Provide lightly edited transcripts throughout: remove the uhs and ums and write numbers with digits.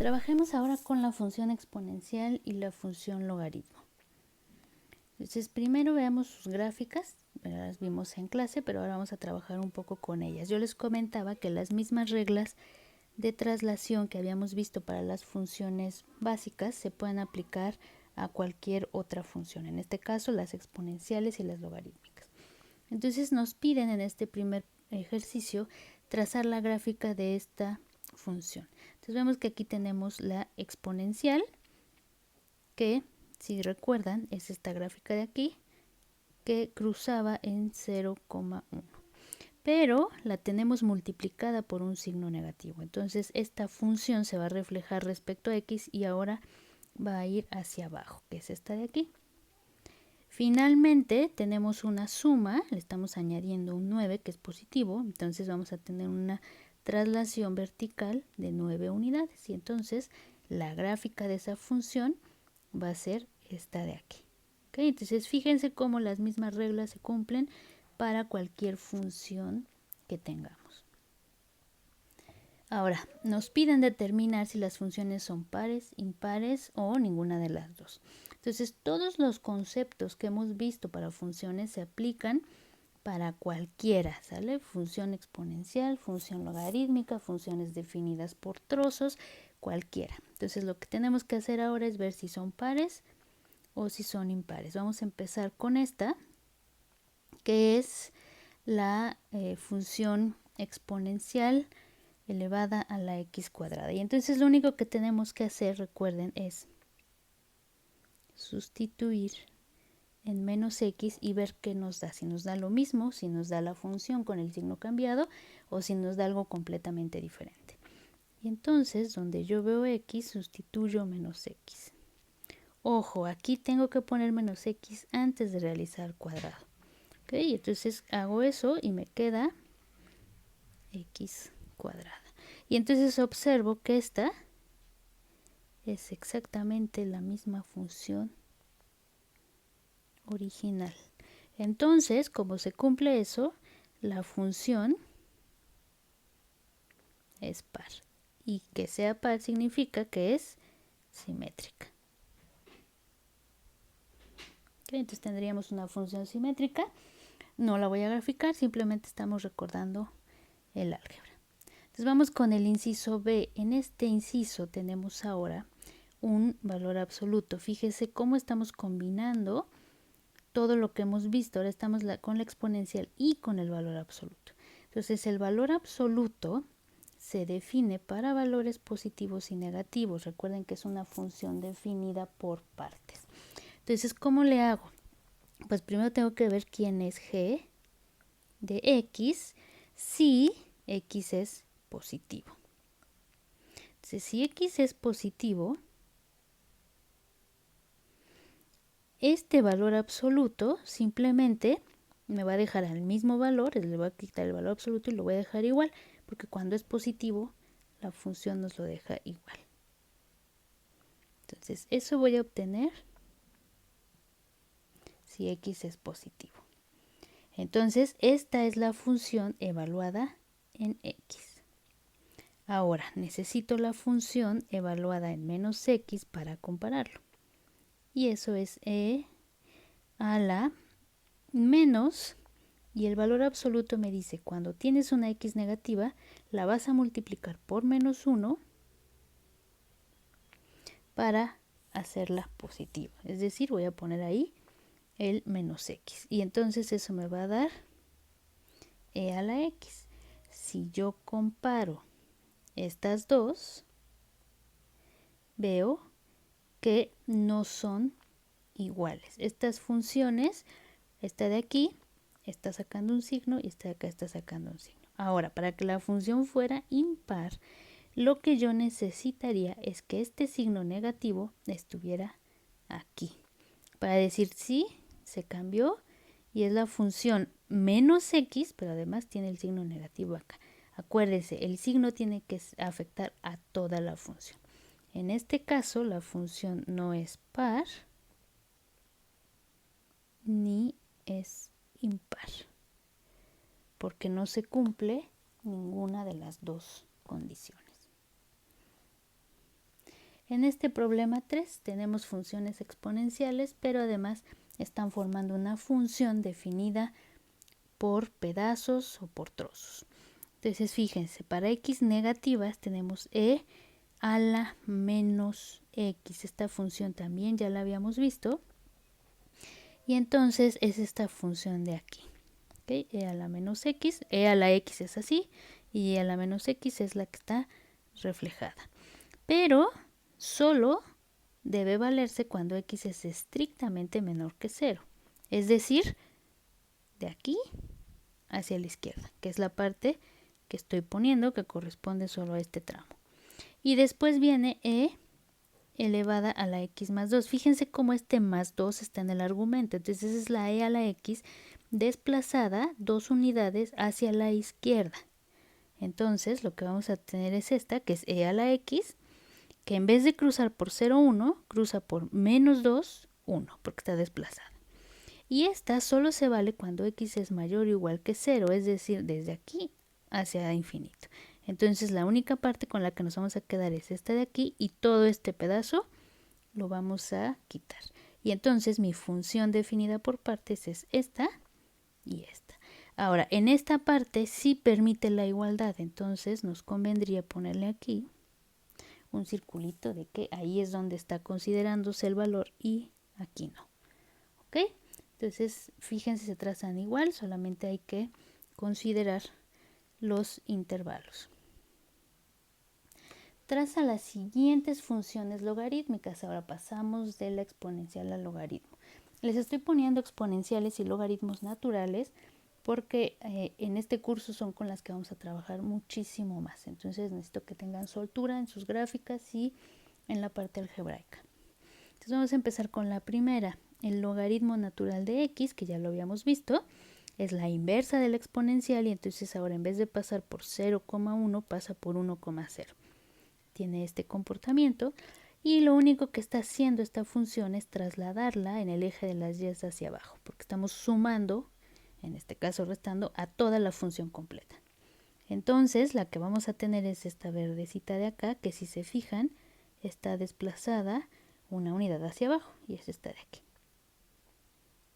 Trabajemos ahora con la función exponencial y la función logaritmo. Entonces, primero veamos sus gráficas, las vimos en clase, pero ahora vamos a trabajar un poco con ellas. Yo les comentaba que las mismas reglas de traslación que habíamos visto para las funciones básicas se pueden aplicar a cualquier otra función, en este caso las exponenciales y las logarítmicas. Entonces nos piden en este primer ejercicio trazar la gráfica de esta función. Entonces vemos que aquí tenemos la exponencial, que si recuerdan es esta gráfica de aquí, que cruzaba en 0,1. Pero la tenemos multiplicada por un signo negativo. Entonces esta función se va a reflejar respecto a x y ahora va a ir hacia abajo, que es esta de aquí. Finalmente tenemos una suma, le estamos añadiendo un 9 que es positivo, entonces vamos a tener una traslación vertical de 9 unidades y entonces la gráfica de esa función va a ser esta de aquí. ¿Okay? Entonces fíjense cómo las mismas reglas se cumplen para cualquier función que tengamos. Ahora, nos piden determinar si las funciones son pares, impares o ninguna de las dos. Entonces, todos los conceptos que hemos visto para funciones se aplican para cualquiera, ¿sale? Función exponencial, función logarítmica, funciones definidas por trozos, cualquiera. Entonces, lo que tenemos que hacer ahora es ver si son pares o si son impares. Vamos a empezar con esta, que es la función exponencial elevada a la x cuadrada. Y entonces lo único que tenemos que hacer, recuerden, es sustituir en menos x y ver qué nos da. Si nos da lo mismo, si nos da la función con el signo cambiado o si nos da algo completamente diferente. Y entonces, donde yo veo x, sustituyo menos x. Ojo, aquí tengo que poner menos x antes de realizar cuadrado. ¿Ok? Entonces hago eso y me queda x cuadrada. Y entonces observo que esta es exactamente la misma función original. Entonces, como se cumple eso, la función es par. Y que sea par significa que es simétrica. ¿Okay? Entonces tendríamos una función simétrica. No la voy a graficar, simplemente estamos recordando el álgebra. Entonces vamos con el inciso B. En este inciso tenemos ahora un valor absoluto. Fíjese cómo estamos combinando todo lo que hemos visto. Ahora estamos con la exponencial y con el valor absoluto. Entonces el valor absoluto se define para valores positivos y negativos. Recuerden que es una función definida por partes. Entonces, ¿cómo le hago? Pues primero tengo que ver quién es g de x si x es positivo. Entonces, si x es positivo, este valor absoluto simplemente me va a dejar al mismo valor, le voy a quitar el valor absoluto y lo voy a dejar igual, porque cuando es positivo, la función nos lo deja igual. Entonces, eso voy a obtener si x es positivo. Entonces, esta es la función evaluada en x. Ahora, necesito la función evaluada en menos x para compararlo. Y eso es e a la menos, y el valor absoluto me dice, cuando tienes una x negativa, la vas a multiplicar por menos 1 para hacerla positiva. Es decir, voy a poner ahí el menos x. Y entonces eso me va a dar e a la x. Si yo comparo estas dos, veo que no son iguales. Estas funciones, esta de aquí está sacando un signo y esta de acá está sacando un signo. Ahora, para que la función fuera impar, lo que yo necesitaría es que este signo negativo estuviera aquí. Para decir sí, se cambió y es la función menos x, pero además tiene el signo negativo acá. Acuérdense, el signo tiene que afectar a toda la función. En este caso, la función no es par ni es impar, porque no se cumple ninguna de las dos condiciones. En este problema 3 tenemos funciones exponenciales, pero además están formando una función definida por pedazos o por trozos. Entonces fíjense, para x negativas tenemos e a la menos x. Esta función también ya la habíamos visto. Y entonces es esta función de aquí. ¿Okay? E a la menos x, e a la x es así, y e a la menos x es la que está reflejada. Pero solo debe valerse cuando x es estrictamente menor que 0. Es decir, de aquí hacia la izquierda, que es la parte que estoy poniendo que corresponde solo a este tramo. Y después viene e elevada a la x más 2. Fíjense cómo este más 2 está en el argumento. Entonces es la e a la x desplazada 2 unidades hacia la izquierda. Entonces lo que vamos a tener es esta, que es e a la x, que en vez de cruzar por 0, 1, cruza por menos 2, 1, porque está desplazada. Y esta solo se vale cuando x es mayor o igual que 0, es decir, desde aquí hacia infinito. Entonces la única parte con la que nos vamos a quedar es esta de aquí y todo este pedazo lo vamos a quitar. Y entonces mi función definida por partes es esta y esta. Ahora, en esta parte sí permite la igualdad, entonces nos convendría ponerle aquí un circulito de que ahí es donde está considerándose el valor y aquí no. ¿Ok? Entonces, fíjense, se trazan igual, solamente hay que considerar los intervalos. Traza las siguientes funciones logarítmicas. Ahora pasamos de la exponencial al logaritmo. Les estoy poniendo exponenciales y logaritmos naturales porque en este curso son con las que vamos a trabajar muchísimo más. Entonces necesito que tengan soltura en sus gráficas y en la parte algebraica. Entonces vamos a empezar con la primera. El logaritmo natural de x, que ya lo habíamos visto, es la inversa de la exponencial y entonces ahora en vez de pasar por 0,1 pasa por 1,0. Tiene este comportamiento y lo único que está haciendo esta función es trasladarla en el eje de las y hacia abajo, porque estamos sumando, en este caso restando, a toda la función completa. Entonces la que vamos a tener es esta verdecita de acá, que si se fijan está desplazada una unidad hacia abajo y es esta de aquí.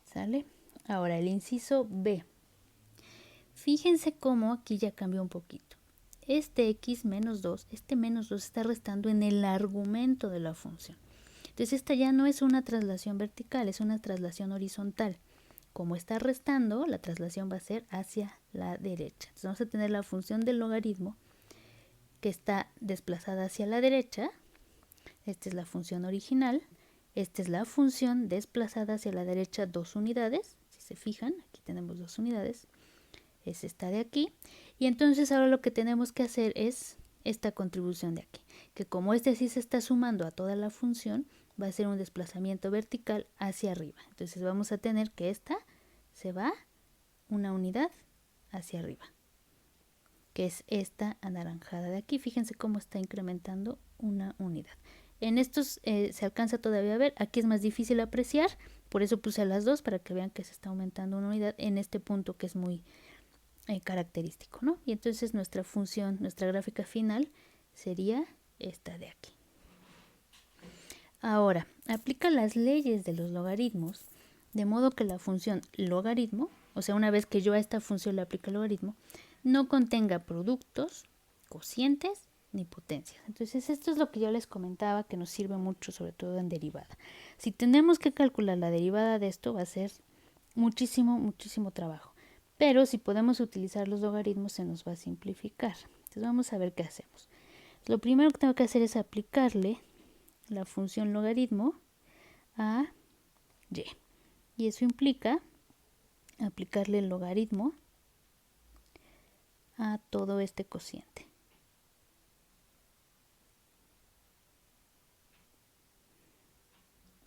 ¿Sale? Ahora el inciso B. Fíjense cómo aquí ya cambió un poquito. Este x menos 2, este menos 2 está restando en el argumento de la función. Entonces esta ya no es una traslación vertical, es una traslación horizontal. Como está restando, la traslación va a ser hacia la derecha. Entonces vamos a tener la función del logaritmo que está desplazada hacia la derecha. Esta es la función original. Esta es la función desplazada hacia la derecha 2 unidades. Si se fijan, aquí tenemos 2 unidades. Es esta de aquí. Y entonces ahora lo que tenemos que hacer es esta contribución de aquí, que como este sí se está sumando a toda la función, va a ser un desplazamiento vertical hacia arriba. Entonces vamos a tener que esta se va una unidad hacia arriba, que es esta anaranjada de aquí. Fíjense cómo está incrementando una unidad. En estos se alcanza todavía a ver, aquí es más difícil apreciar, por eso puse a las dos para que vean que se está aumentando una unidad en este punto que es muy característico, ¿no? Y entonces nuestra función, nuestra gráfica final sería esta de aquí. Ahora, aplica las leyes de los logaritmos, de modo que la función logaritmo, o sea, una vez que yo a esta función le aplico el logaritmo, no contenga productos, cocientes ni potencias. Entonces esto es lo que yo les comentaba que nos sirve mucho, sobre todo en derivada. Si tenemos que calcular la derivada de esto va a ser muchísimo trabajo. Pero si podemos utilizar los logaritmos se nos va a simplificar. Entonces vamos a ver qué hacemos. Lo primero que tengo que hacer es aplicarle la función logaritmo a y. Y eso implica aplicarle el logaritmo a todo este cociente.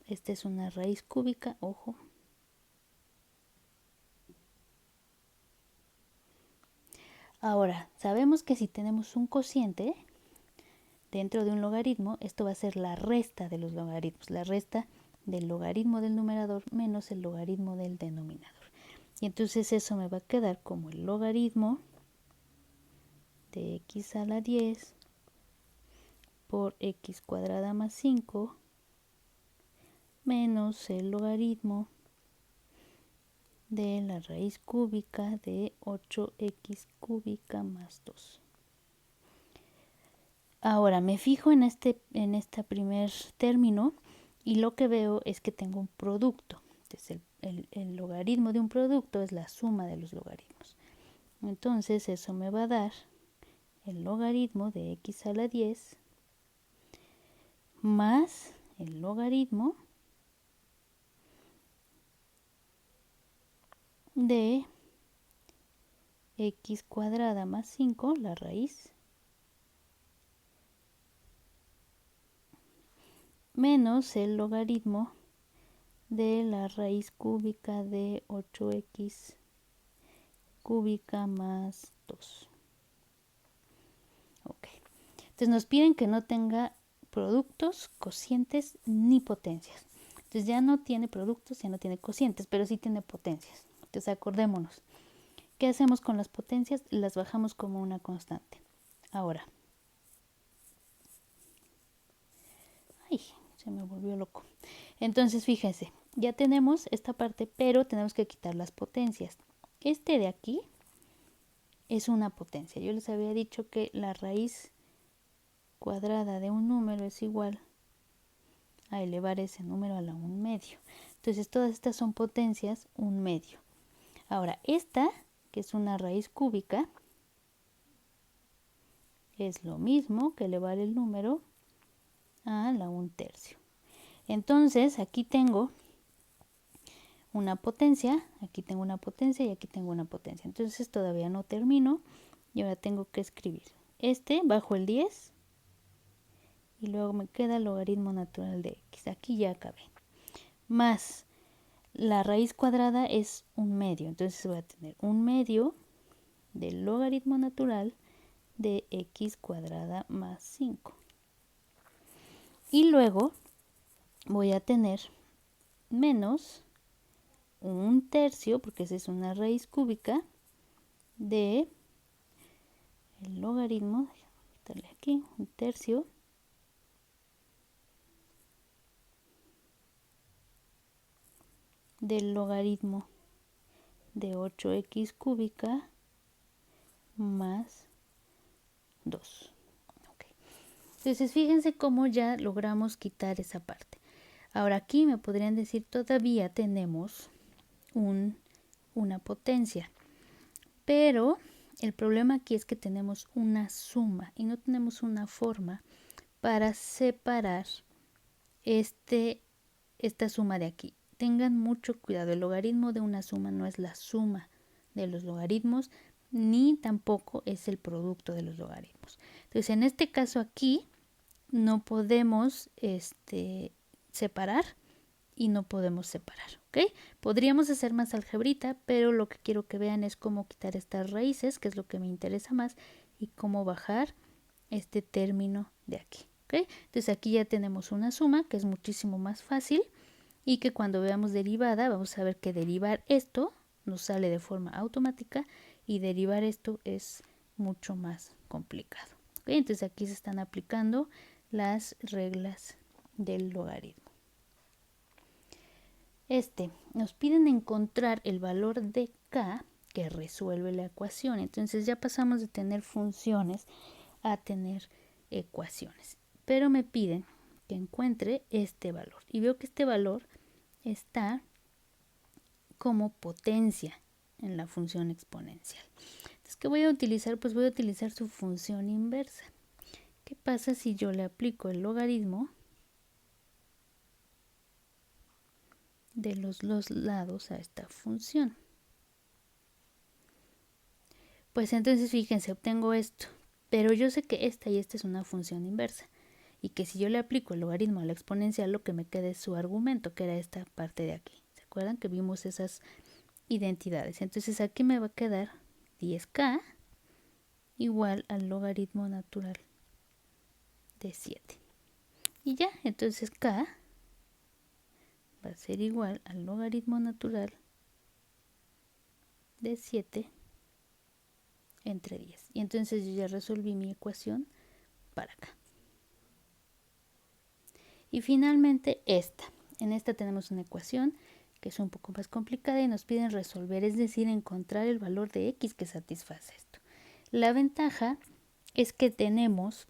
Esta es una raíz cúbica, ojo. Ahora, sabemos que si tenemos un cociente dentro de un logaritmo, esto va a ser la resta de los logaritmos, la resta del logaritmo del numerador menos el logaritmo del denominador. Y entonces eso me va a quedar como el logaritmo de x a la 10 por x cuadrada más 5 menos el logaritmo de la raíz cúbica de 8x cúbica más 2. Ahora me fijo en este primer término y lo que veo es que tengo un producto. Entonces el logaritmo de un producto es la suma de los logaritmos. Entonces eso me va a dar el logaritmo de x a la 10 más el logaritmo de x cuadrada más 5, la raíz, menos el logaritmo de la raíz cúbica de 8x cúbica más 2. Ok. Entonces nos piden que no tenga productos, cocientes ni potencias. Entonces ya no tiene productos, ya no tiene cocientes, pero sí tiene potencias. Entonces acordémonos. ¿Qué hacemos con las potencias? Las bajamos como una constante. Ahora. Ay, se me volvió loco. Entonces fíjense, ya tenemos esta parte, pero tenemos que quitar las potencias. Este de aquí es una potencia. Yo les había dicho que la raíz cuadrada de un número es igual a elevar ese número a la 1/2. Entonces todas estas son potencias 1/2. Ahora esta, que es una raíz cúbica, es lo mismo que elevar el número a la 1/3. Entonces aquí tengo una potencia, aquí tengo una potencia y aquí tengo una potencia. Entonces todavía no termino y ahora tengo que escribir este bajo el 10 y luego me queda el logaritmo natural de x. Aquí ya acabé. Más la raíz cuadrada es 1/2. Entonces voy a tener 1/2 del logaritmo natural de x cuadrada más 5. Y luego voy a tener menos 1/3, porque esa es una raíz cúbica, de el logaritmo, quitarle aquí, 1/3 del logaritmo de 8x cúbica más 2. Okay. Entonces fíjense cómo ya logramos quitar esa parte. Ahora aquí me podrían decir todavía tenemos una potencia, pero el problema aquí es que tenemos una suma y no tenemos una forma para separar esta suma de aquí. Tengan mucho cuidado, el logaritmo de una suma no es la suma de los logaritmos, ni tampoco es el producto de los logaritmos. Entonces, en este caso aquí, no podemos separar y no podemos separar, ¿ok? Podríamos hacer más algebrita, pero lo que quiero que vean es cómo quitar estas raíces, que es lo que me interesa más, y cómo bajar este término de aquí, ¿ok? Entonces aquí ya tenemos una suma que es muchísimo más fácil y que cuando veamos derivada vamos a ver que derivar esto nos sale de forma automática y derivar esto es mucho más complicado, ¿ok? Entonces aquí se están aplicando las reglas del logaritmo. Nos piden encontrar el valor de k que resuelve la ecuación. Entonces ya pasamos de tener funciones a tener ecuaciones. Pero me piden que encuentre este valor. Y veo que este valor está como potencia en la función exponencial. Entonces, ¿qué voy a utilizar? Pues voy a utilizar su función inversa. ¿Qué pasa si yo le aplico el logaritmo de los dos lados a esta función? Pues entonces fíjense, obtengo esto, pero yo sé que esta y esta es una función inversa y que si yo le aplico el logaritmo a la exponencial lo que me queda es su argumento, que era esta parte de aquí. ¿Se acuerdan que vimos esas identidades? Entonces aquí me va a quedar 10k igual al logaritmo natural de 7. Y ya, entonces k va a ser igual al logaritmo natural de 7 entre 10. Y entonces yo ya resolví mi ecuación para acá. Y finalmente esta. En esta tenemos una ecuación que es un poco más complicada y nos piden resolver, es decir, encontrar el valor de x que satisface esto. La ventaja es que tenemos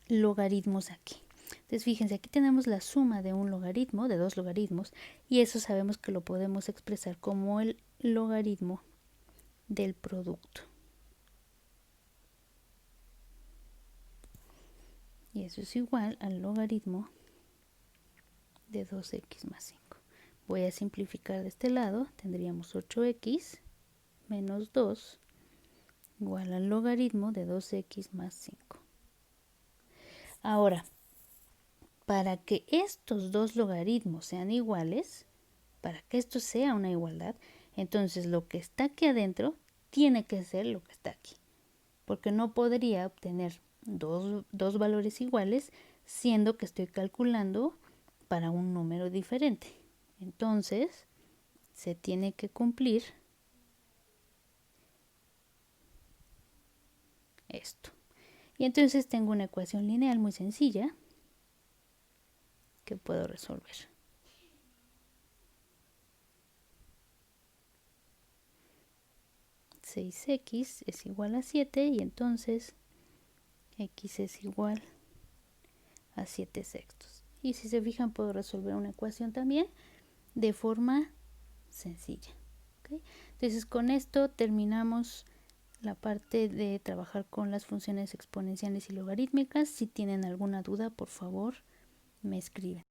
logaritmos aquí. Entonces fíjense, aquí tenemos la suma de un logaritmo, de dos logaritmos, y eso sabemos que lo podemos expresar como el logaritmo del producto. Y eso es igual al logaritmo de 2x más 5. Voy a simplificar de este lado, tendríamos 8x menos 2 igual al logaritmo de 2x más 5. Ahora, para que estos dos logaritmos sean iguales, para que esto sea una igualdad, entonces lo que está aquí adentro tiene que ser lo que está aquí. Porque no podría obtener dos valores iguales siendo que estoy calculando para un número diferente. Entonces, se tiene que cumplir esto. Y entonces tengo una ecuación lineal muy sencilla que puedo resolver. (6x) es igual a 7 y entonces x es igual a 7 sextos. Y si se fijan, puedo resolver una ecuación también de forma sencilla. ¿Okay? Entonces con esto terminamos la parte de trabajar con las funciones exponenciales y logarítmicas. Si tienen alguna duda, por favor, me escriben.